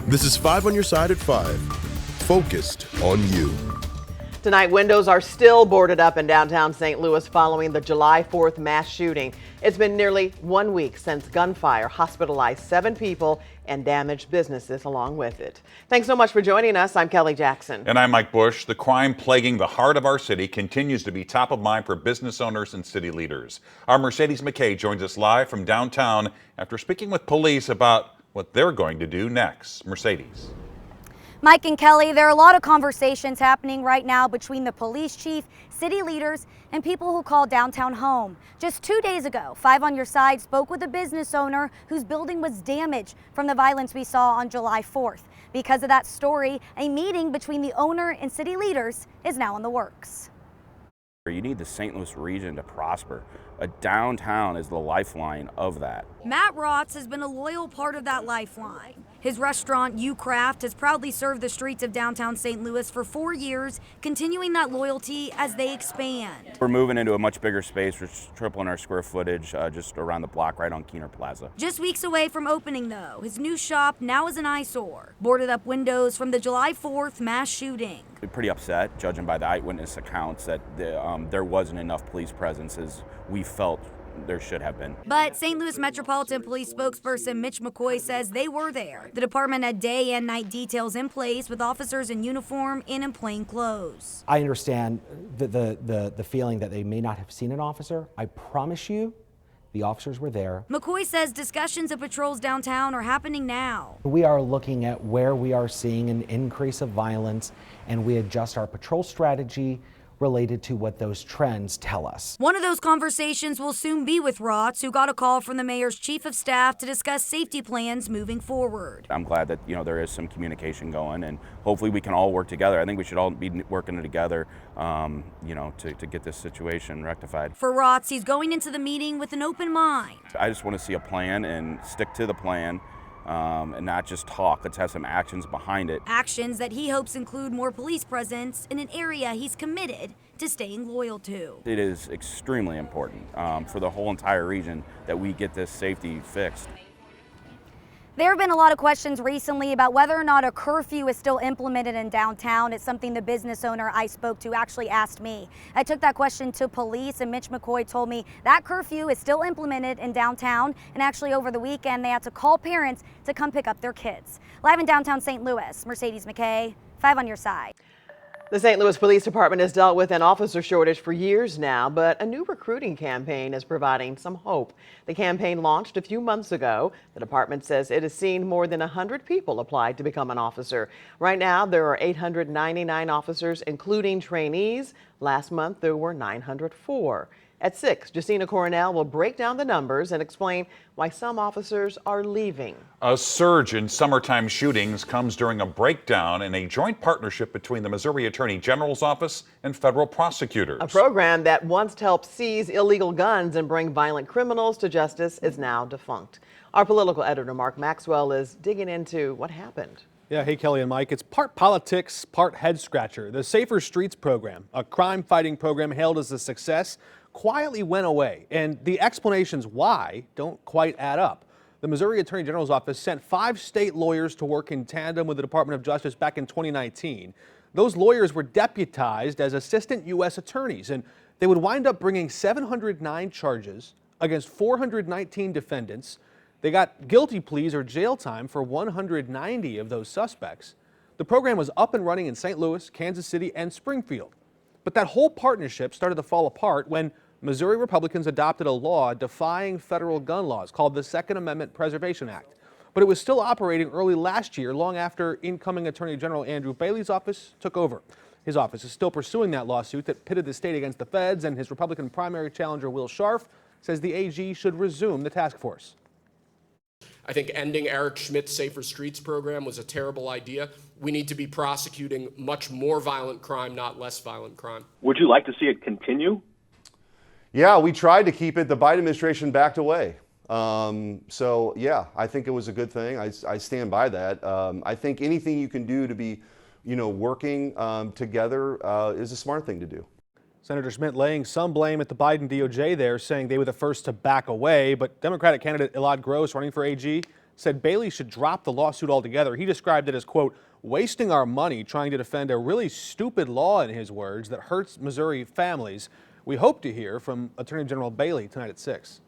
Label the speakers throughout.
Speaker 1: This is 5 on your side at 5. Focused on you.
Speaker 2: Tonight, windows are still boarded up in downtown St. Louis following the July 4th mass shooting. It's been nearly 1 week since gunfire hospitalized 7 people and damaged businesses along with it. Thanks so much for joining us. I'm Kelly Jackson.
Speaker 3: And I'm Mike Bush. The crime plaguing the heart of our city continues to be top of mind for business owners and city leaders. Our Mercedes McKay joins us live from downtown after speaking with police about what they're going to do next. Mercedes.
Speaker 4: Mike and Kelly, there are a lot of conversations happening right now between the police chief, city leaders, and people who call downtown home. Just 2 days ago, 5 on Your Side spoke with a business owner whose building was damaged from the violence we saw on July 4th. Because of that story, a meeting between the owner and city leaders is now in the works.
Speaker 5: You need the St. Louis region to prosper. A downtown is the lifeline of that.
Speaker 4: Matt Rotz has been a loyal part of that lifeline. His restaurant, U Craft, has proudly served the streets of downtown St. Louis for 4 years, continuing that loyalty as they expand.
Speaker 5: We're moving into a much bigger space. We're tripling our square footage just around the block right on Keener Plaza.
Speaker 4: Just weeks away from opening, though, his new shop now is an eyesore. Boarded up windows from the July 4th mass shooting.
Speaker 5: We're pretty upset, judging by the eyewitness accounts, that there wasn't enough police presence as we felt there should have been.
Speaker 4: But St. Louis Metropolitan Police spokesperson Mitch McCoy says they were there. The department had day and night details in place with officers in uniform and in plain clothes.
Speaker 6: I understand the feeling that they may not have seen an officer. I promise you, the officers were there.
Speaker 4: McCoy says discussions of patrols downtown are happening now.
Speaker 6: We are looking at where we are seeing an increase of violence, and we adjust our patrol strategy related to what those trends tell us.
Speaker 4: One of those conversations will soon be with Rotz, who got a call from the mayor's chief of staff to discuss safety plans moving forward.
Speaker 5: I'm glad that there is some communication going, and hopefully we can all work together. I think we should all be working together, to get this situation rectified.
Speaker 4: For Rotz, he's going into the meeting with an open mind.
Speaker 5: I just want to see a plan and stick to the plan. And not just talk. Let's have some actions behind it.
Speaker 4: Actions that he hopes include more police presence in an area he's committed to staying loyal to.
Speaker 5: It is extremely important for the whole entire region that we get this safety fixed.
Speaker 4: There have been a lot of questions recently about whether or not a curfew is still implemented in downtown. It's something the business owner I spoke to actually asked me. I took that question to police, and Mitch McCoy told me that curfew is still implemented in downtown, and actually over the weekend they had to call parents to come pick up their kids. Live in downtown St. Louis, Mercedes McKay, 5 on Your Side.
Speaker 2: The St. Louis Police Department has dealt with an officer shortage for years now, but a new recruiting campaign is providing some hope. The campaign launched a few months ago. The department says it has seen more than 100 people apply to become an officer. Right now, there are 899 officers, including trainees. Last month, there were 904. At 6, Jacina Coronel will break down the numbers and explain why some officers are leaving.
Speaker 3: A surge in summertime shootings comes during a breakdown in a joint partnership between the Missouri Attorney General's office and federal prosecutors.
Speaker 2: A program that once helped seize illegal guns and bring violent criminals to justice is now defunct. Our political editor, Mark Maxwell, is digging into what happened.
Speaker 7: Yeah, hey Kelly and Mike, it's part politics, part head scratcher. The Safer Streets program, a crime fighting program hailed as a success, quietly went away, and the explanations why don't quite add up. The Missouri Attorney General's office sent 5 state lawyers to work in tandem with the Department of Justice back in 2019. Those lawyers were deputized as assistant U.S. attorneys, and they would wind up bringing 709 charges against 419 defendants. They got guilty pleas or jail time for 190 of those suspects. The program was up and running in St. Louis, Kansas City, and Springfield. But that whole partnership started to fall apart when Missouri Republicans adopted a law defying federal gun laws called the Second Amendment Preservation Act. But it was still operating early last year, long after incoming Attorney General Andrew Bailey's office took over. His office is still pursuing that lawsuit that pitted the state against the feds, and his Republican primary challenger Will Scharf says the AG should resume the task force.
Speaker 8: I think ending Eric Schmidt's Safer Streets program was a terrible idea. We need to be prosecuting much more violent crime, not less violent crime.
Speaker 9: Would you like to see it continue?
Speaker 10: Yeah, we tried to keep it. The Biden administration backed away. So yeah, I think it was a good thing. I stand by that. I think anything you can do to be, working together is a smart thing to do.
Speaker 7: Senator Schmidt laying some blame at the Biden DOJ there, saying they were the first to back away. But Democratic candidate Elad Gross, running for AG, said Bailey should drop the lawsuit altogether. He described it as, quote, wasting our money trying to defend a really stupid law, in his words, that hurts Missouri families. We hope to hear from Attorney General Bailey tonight at 6.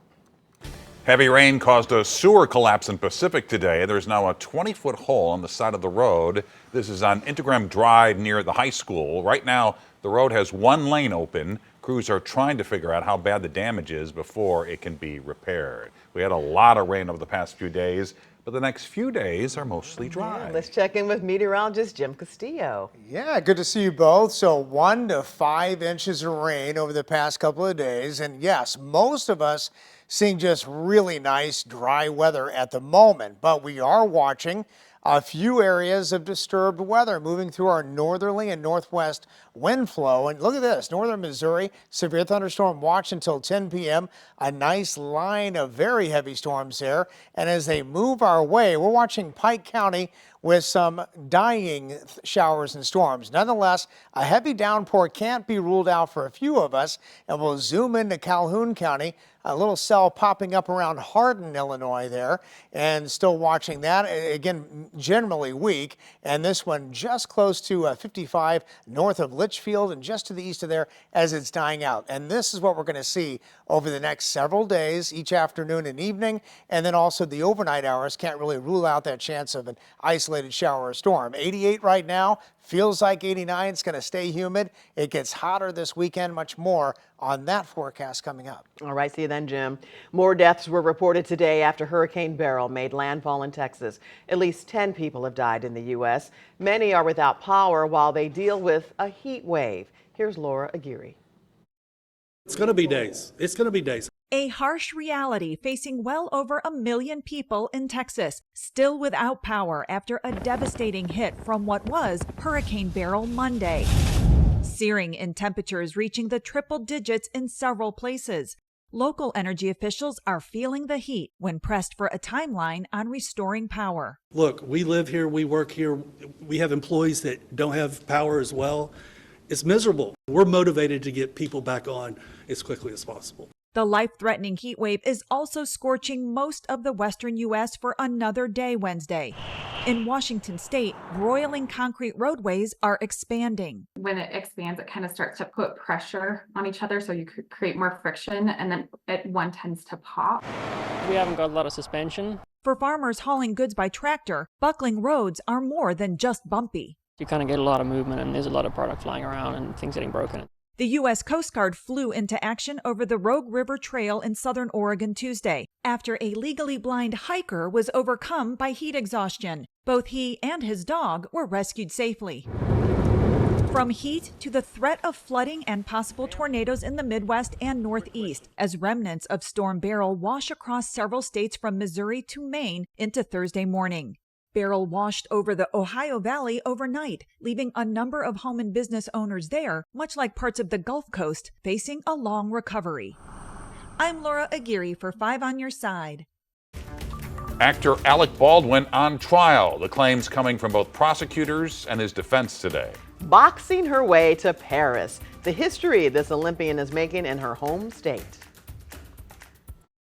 Speaker 3: Heavy rain caused a sewer collapse in Pacific today. There's now a 20-foot hole on the side of the road. This is on Intigram Drive near the high school. Right now, the road has one lane open. Crews are trying to figure out how bad the damage is before it can be repaired. We had a lot of rain over the past few days, but the next few days are mostly dry.
Speaker 2: Yeah, let's check in with meteorologist Jim Castillo.
Speaker 11: Yeah, good to see you both. So 1 to 5 inches of rain over the past couple of days. And yes, most of us seeing just really nice dry weather at the moment, but we are watching a few areas of disturbed weather moving through our northerly and northwest wind flow. And look at this, northern Missouri, severe thunderstorm watch until 10 p.m. A nice line of very heavy storms there. And as they move our way, we're watching Pike County with some dying showers and storms. Nonetheless, a heavy downpour can't be ruled out for a few of us, and we'll zoom into Calhoun County, a little cell popping up around Hardin, Illinois there, and still watching that. Again, generally weak, and this one just close to 55 north of Litchfield and just to the east of there as it's dying out. And this is what we're going to see over the next several days, each afternoon and evening, and then also the overnight hours. Can't really rule out that chance of an isolated shower or storm. 88 right now, feels like 89. It's going to stay humid. It gets hotter this weekend, much more on that forecast coming up.
Speaker 2: All right, see you then, Jim. More deaths were reported today after Hurricane Beryl made landfall in Texas. At least 10 people have died in the U.S. Many are without power while they deal with a heat wave. Here's Laura Aguirre.
Speaker 12: It's going to be days. It's going to be days.
Speaker 13: A harsh reality facing well over 1 million people in Texas, still without power after a devastating hit from what was Hurricane Beryl Monday. Searing in temperatures reaching the triple digits in several places. Local energy officials are feeling the heat when pressed for a timeline on restoring power.
Speaker 12: Look, we live here, we work here, we have employees that don't have power as well. It's miserable. We're motivated to get people back on as quickly as possible.
Speaker 13: The life-threatening heat wave is also scorching most of the western U.S. for another day Wednesday. In Washington state, broiling concrete roadways are expanding.
Speaker 14: When it expands, it kind of starts to put pressure on each other, so you could create more friction, and then one tends to pop.
Speaker 15: We haven't got a lot of suspension.
Speaker 13: For farmers hauling goods by tractor, buckling roads are more than just bumpy.
Speaker 15: You kind of get a lot of movement, and there's a lot of product flying around and things getting broken.
Speaker 13: The U.S. Coast Guard flew into action over the Rogue River Trail in southern Oregon Tuesday after a legally blind hiker was overcome by heat exhaustion. Both he and his dog were rescued safely. From heat to the threat of flooding and possible tornadoes in the Midwest and Northeast as remnants of Storm Beryl wash across several states from Missouri to Maine into Thursday morning. Beryl washed over the Ohio Valley overnight, leaving a number of home and business owners there, much like parts of the Gulf Coast, facing a long recovery. I'm Laura Aguirre for 5 on Your Side.
Speaker 3: Actor Alec Baldwin on trial. The claims coming from both prosecutors and his defense today.
Speaker 2: Boxing her way to Paris. The history this Olympian is making in her home state.